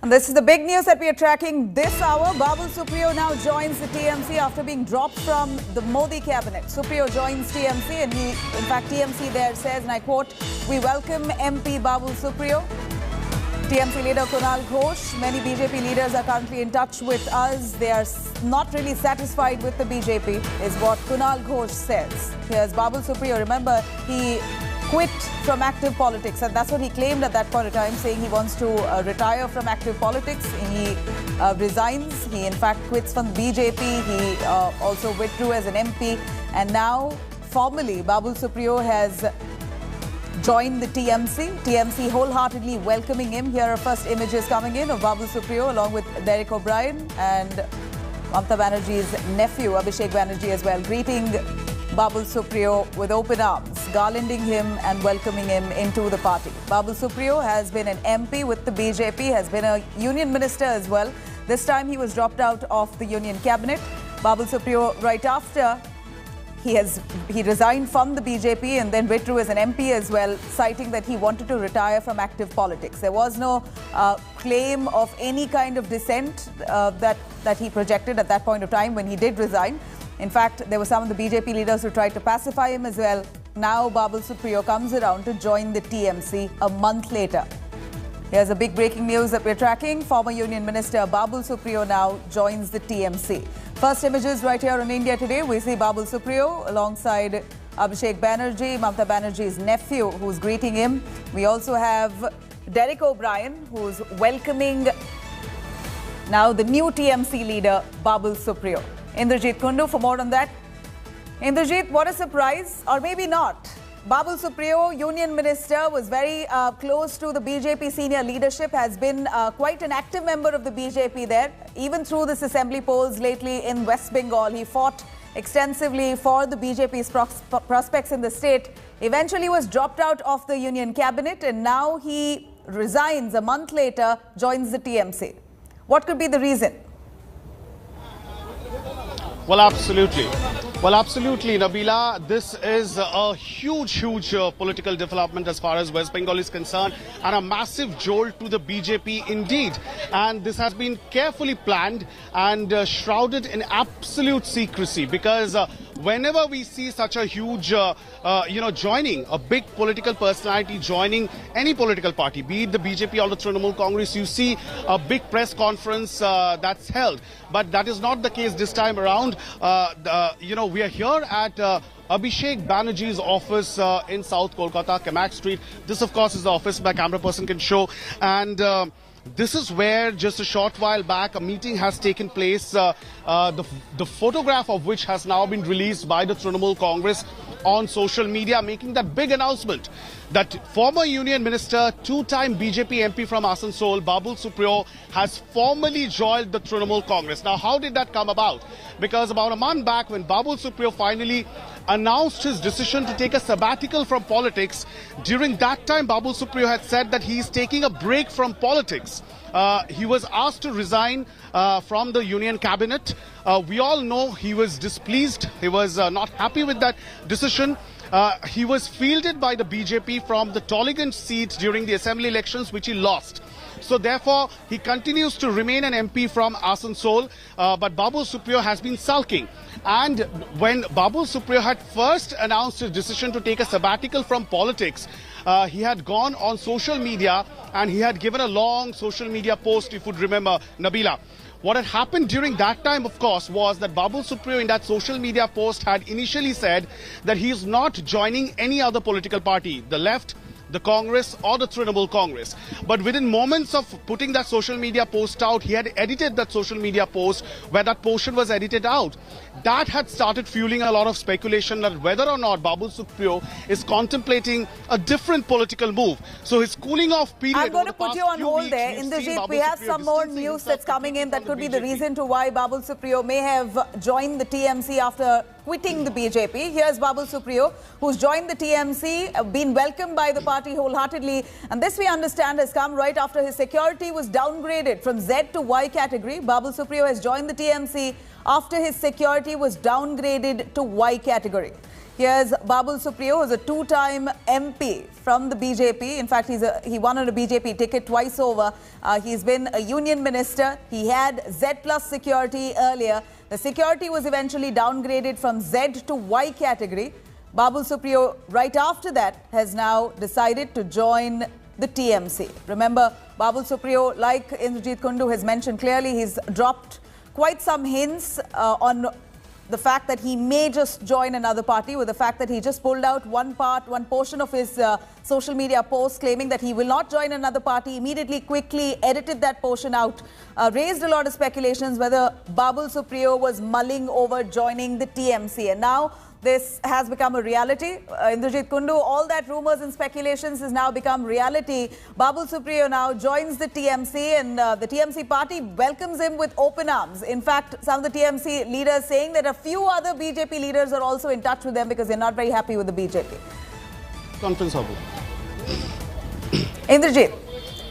And this is the big news that we are tracking this hour. Babul Supriyo now joins the TMC after being dropped from the Modi cabinet. Supriyo joins TMC and in fact, TMC there says, and I quote, "We welcome MP Babul Supriyo." TMC leader Kunal Ghosh, many BJP leaders are currently in touch with us. They are not really satisfied with the BJP, is what Kunal Ghosh says. Here's Babul Supriyo. Remember, he quit from active politics, and that's what he claimed at that point of time, saying he wants to retire from active politics. He resigns. He in fact quits from BJP. He also withdrew as an MP, and now formally Babul Supriyo has joined the TMC. TMC wholeheartedly welcoming him. Here are first images coming in of Babul Supriyo along with Derek O'Brien and Mamata Banerjee's nephew Abhishek Banerjee as well, greeting Babul Supriyo with open arms, garlanding him and welcoming him into the party. Babul Supriyo has been an MP with the BJP, has been a union minister as well. This time he was dropped out of the union cabinet. Babul Supriyo, right after he resigned from the BJP and then withdrew as an MP as well, citing that he wanted to retire from active politics. There was no claim of any kind of dissent that he projected at that point of time when he did resign. In fact, there were some of the BJP leaders who tried to pacify him as well. Now Babul Supriyo comes around to join the TMC a month later. Here's a big breaking news that we're tracking. Former Union Minister Babul Supriyo now joins the TMC. First images right here on India Today. We see Babul Supriyo alongside Abhishek Banerjee, Mamata Banerjee's nephew, who's greeting him. We also have Derek O'Brien, who's welcoming now the new TMC leader, Babul Supriyo. Indrajit Kundu for more on that. Indrajit, what a surprise, or maybe not. Babul Supriyo, Union Minister, was very close to the BJP senior leadership, has been quite an active member of the BJP there. Even through this assembly polls lately in West Bengal, he fought extensively for the BJP's prospects in the state. Eventually was dropped out of the union cabinet and now he resigns a month later, joins the TMC. What could be the reason? Well, absolutely, Nabila. This is a huge political development as far as West Bengal is concerned, and a massive jolt to the BJP indeed. And this has been carefully planned and shrouded in absolute secrecy, because whenever we see such a huge, joining, a big political personality joining any political party, be it the BJP or the Trinamool Congress, you see a big press conference that's held. But that is not the case this time around. We are here at Abhishek Banerjee's office in South Kolkata, Kamak Street. This, of course, is the office my camera person can show. And this is where just a short while back a meeting has taken place, the photograph of which has now been released by the Trinamool Congress on social media, making that big announcement that former Union Minister, two-time BJP MP from Asansol, Babul Supriyo, has formally joined the Trinamool Congress. Now, how did that come about? Because about a month back, when Babul Supriyo finally announced his decision to take a sabbatical from politics, during that time, Babul Supriyo had said that he is taking a break from politics. He was asked to resign from the union cabinet. We all know he was displeased. He was not happy with that decision. He was fielded by the BJP from the Tollygunge seat during the assembly elections, which he lost. So therefore, he continues to remain an MP from Asansol, but Babul Supriyo has been sulking. And when Babul Supriyo had first announced his decision to take a sabbatical from politics, he had gone on social media and he had given a long social media post, if you would remember, Nabila. What had happened during that time, of course, was that Babul Supriyo in that social media post had initially said that he is not joining any other political party, the left, the Congress or the Trinamool Congress. But within moments of putting that social media post out, he had edited that social media post where that portion was edited out. That had started fueling a lot of speculation that whether or not Babul Supriyo is contemplating a different political move. So his cooling off period. I'm going to put you on hold there. Indrajit, we have some more news that's coming in that could be the reason to why Babul Supriyo may have joined the TMC after quitting the BJP. Here's Babul Supriyo, who's joined the TMC, been welcomed by the party party wholeheartedly. And this, we understand, has come right after his security was downgraded from Z to Y category. Babul Supriyo has joined the TMC after his security was downgraded to Y category. Here's Babul Supriyo, who's a two-time MP from the BJP. In fact, he won on a BJP ticket twice over. He's been a union minister. He had Z plus security earlier. The security was eventually downgraded from Z to Y category. Babul Supriyo, right after that, has now decided to join the TMC. Remember, Babul Supriyo, like Indrajit Kundu has mentioned clearly, he's dropped quite some hints on the fact that he may just join another party, with the fact that he just pulled out one portion of his social media post claiming that he will not join another party, immediately, quickly edited that portion out, raised a lot of speculations whether Babul Supriyo was mulling over joining the TMC. And now this has become a reality. Indrajit Kundu, all that rumors and speculations has now become reality. Babul Supriyo now joins the TMC, and the TMC party welcomes him with open arms. In fact, some of the TMC leaders saying that a few other BJP leaders are also in touch with them because they're not very happy with the BJP. Conference Abu. Indrajit,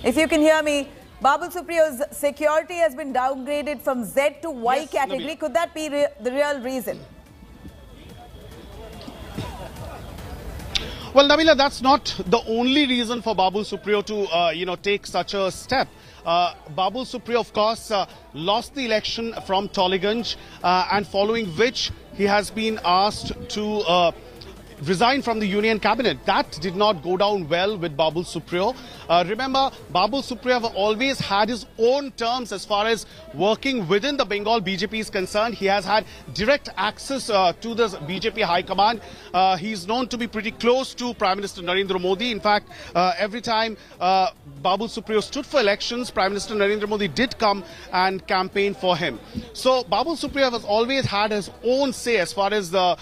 if you can hear me, Babul Supriyo's security has been downgraded from Z to Y category. Nabhi. Could that be the real reason? Well, Nabila, that's not the only reason for Babul Supriyo to, take such a step. Babul Supriyo, of course, lost the election from Tollygunge, and following which he has been asked to resign from the union cabinet. That did not go down well with Babul Supriyo. Remember, Babul Supriyo have always had his own terms as far as working within the Bengal BJP is concerned. He has had direct access to the BJP High Command. He's known to be pretty close to Prime Minister Narendra Modi. In fact, every time Babul Supriyo stood for elections, Prime Minister Narendra Modi did come and campaign for him. So Babul Supriyo has always had his own say as far as the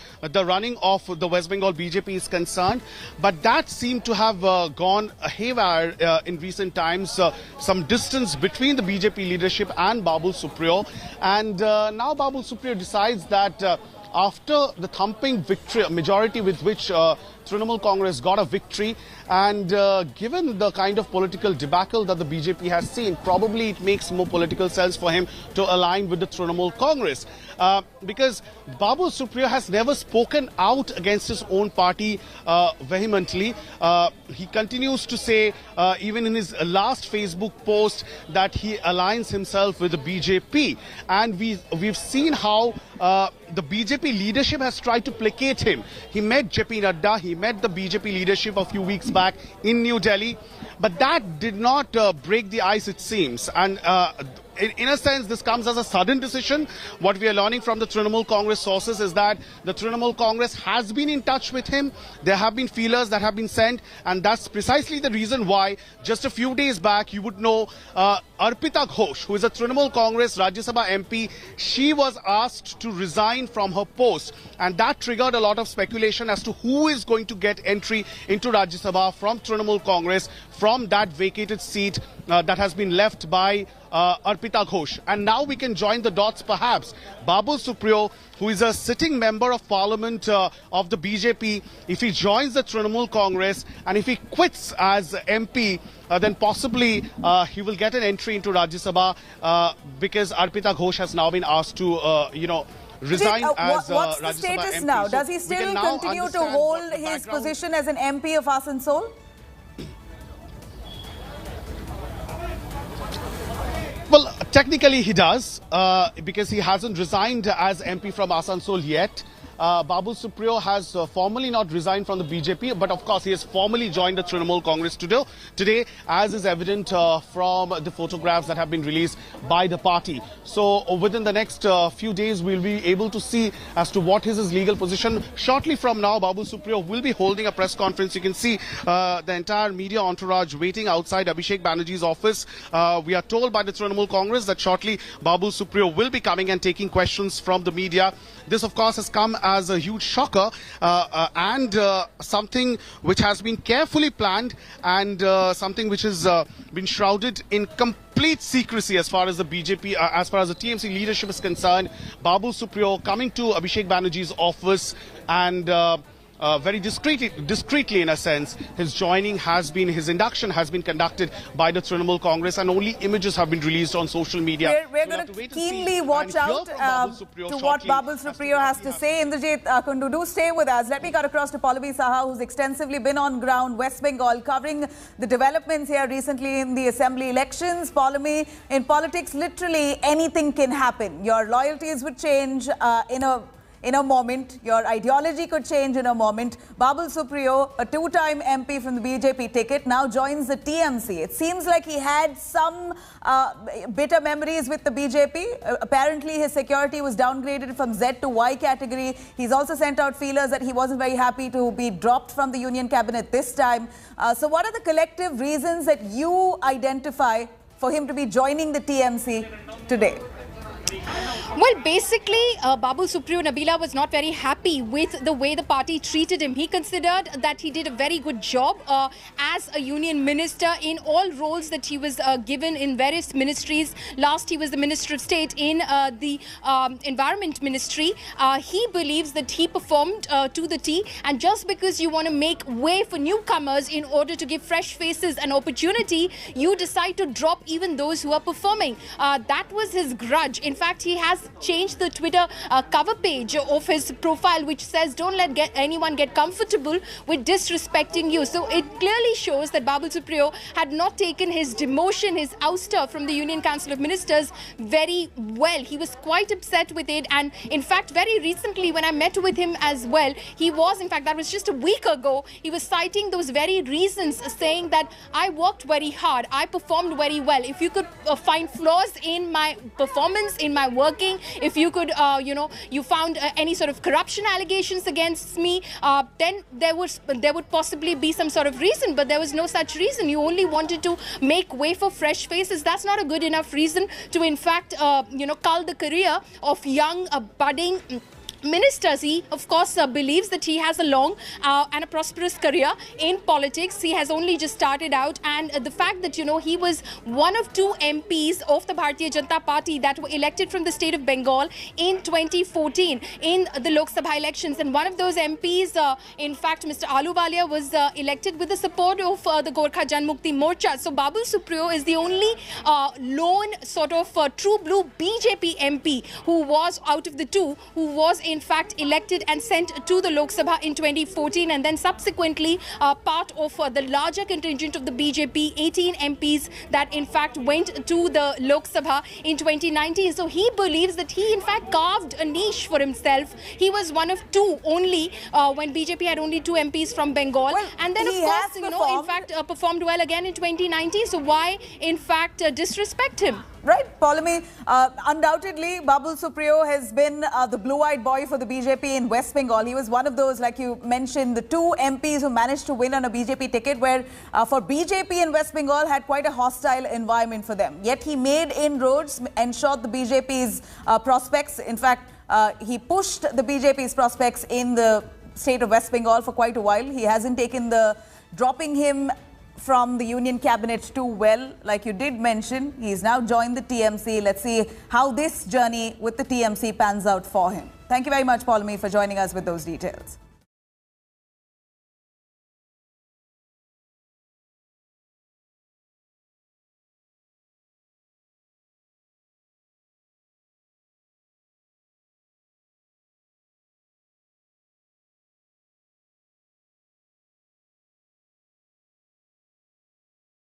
running of the West Bengal BJP is concerned, but that seemed to have gone haywire in recent times. Some distance between the BJP leadership and Babul Supriyo, and now Babul Supriyo decides that after the thumping victory, majority with which Trinamool Congress got a victory, and given the kind of political debacle that the BJP has seen, probably it makes more political sense for him to align with the Trinamool Congress. Because Babul Supriyo has never spoken out against his own party vehemently. He continues to say, even in his last Facebook post, that he aligns himself with the BJP. And we've seen how the BJP leadership has tried to placate him. He met JP Nadda, he met the BJP leadership a few weeks back in New Delhi, but that did not break the ice, it seems. And in a sense, this comes as a sudden decision. What we are learning from the Trinamool Congress sources is that the Trinamool Congress has been in touch with him. There have been feelers that have been sent, and that's precisely the reason why just a few days back, you would know, Arpita Ghosh, who is a Trinamool Congress Rajya Sabha MP, she was asked to resign from her post, and that triggered a lot of speculation as to who is going to get entry into Rajya Sabha from Trinamool Congress from that vacated seat that has been left by Arpita Ghosh. And now we can join the dots perhaps. Babul Supriyo, who is a sitting member of parliament of the BJP, if he joins the Trinamool Congress and if he quits as MP, then possibly he will get an entry into Rajya Sabha because Arpita Ghosh has now been asked to, resign as what's the Rajya Sabha status MP. now? So Does he we can still now continue to understand hold what the his background- position as an MP of Asansol? Well, technically he does, because he hasn't resigned as MP from Asansol yet. Babul Supriyo has formally not resigned from the BJP, but of course he has formally joined the Trinamool Congress today, as is evident from the photographs that have been released by the party. So within the next few days, we'll be able to see as to what is his legal position. Shortly from now, Babul Supriyo will be holding a press conference. You can see the entire media entourage waiting outside Abhishek Banerjee's office. We are told by the Trinamool Congress that shortly Babul Supriyo will be coming and taking questions from the media. This, of course, has come as a huge shocker and something which has been carefully planned and something which has been shrouded in complete secrecy as far as the BJP, as far as the TMC leadership is concerned. Babul Supriyo coming to Abhishek Banerjee's office and very discreetly in a sense, his joining has been, his induction has been conducted by the Trinamool Congress, and only images have been released on social media. We're going to keenly watch out to what Babul Supriyo has to say. Indrajit Kundu, do stay with us. Let me cut across to Pallavi Saha, who's extensively been on ground, West Bengal, covering the developments here recently in the assembly elections. Pallavi, in politics, literally anything can happen. Your loyalties would change in a moment. Your ideology could change in a moment. Babul Supriyo, a two-time MP from the BJP ticket, now joins the TMC. It seems like he had some bitter memories with the BJP. Apparently, his security was downgraded from Z to Y category. He's also sent out feelers that he wasn't very happy to be dropped from the Union Cabinet this time. So what are the collective reasons that you identify for him to be joining the TMC today? Well, basically, Babul Supriyo, Nabila, was not very happy with the way the party treated him. He considered that he did a very good job as a union minister in all roles that he was given in various ministries. Last, he was the Minister of State in the Environment Ministry. He believes that he performed to the T, and just because you want to make way for newcomers in order to give fresh faces an opportunity, you decide to drop even those who are performing. That was his grudge. In fact, he has changed the Twitter cover page of his profile, which says, "Don't let anyone get comfortable with disrespecting you." So it clearly shows that Babul Supriyo had not taken his demotion, his ouster from the Union Council of Ministers very well. He was quite upset with it. And in fact, very recently when I met with him as well, he was, in fact, that was just a week ago, he was citing those very reasons, saying that I worked very hard, I performed very well. If you could find flaws in my performance, in my working, if you could, you found any sort of corruption allegations against me, then there would possibly be some sort of reason, but there was no such reason. You only wanted to make way for fresh faces. That's not a good enough reason to, in fact, cull the career of young, budding ministers. He, of course, believes that he has a long and a prosperous career in politics. He has only just started out, and the fact that, he was one of two MPs of the Bharatiya Janata Party that were elected from the state of Bengal in 2014 in the Lok Sabha elections, and one of those MPs, in fact, Mr. Ahluwalia, was elected with the support of the Gorkha Janmukti Morcha. So Babul Supriyo is the only lone sort of true blue BJP MP who was, out of the two, who was in fact elected and sent to the Lok Sabha in 2014, and then subsequently part of the larger contingent of the BJP, 18 MPs that in fact went to the Lok Sabha in 2019. So he believes that he in fact carved a niche for himself. He was one of two only when BJP had only two MPs from Bengal, and then of course, in fact performed well again in 2019. So why in fact disrespect him? Right, Pallavi, undoubtedly, Babul Supriyo has been the blue-eyed boy for the BJP in West Bengal. He was one of those, like you mentioned, the two MPs who managed to win on a BJP ticket, where for BJP in West Bengal had quite a hostile environment for them. Yet he made inroads, ensured the BJP's prospects. In fact, he pushed the BJP's prospects in the state of West Bengal for quite a while. He hasn't taken the dropping him from the Union Cabinet too well, like you did mention. He's now joined the TMC. Let's see how this journey with the TMC pans out for him. Thank you very much, Pallavi, for joining us with those details.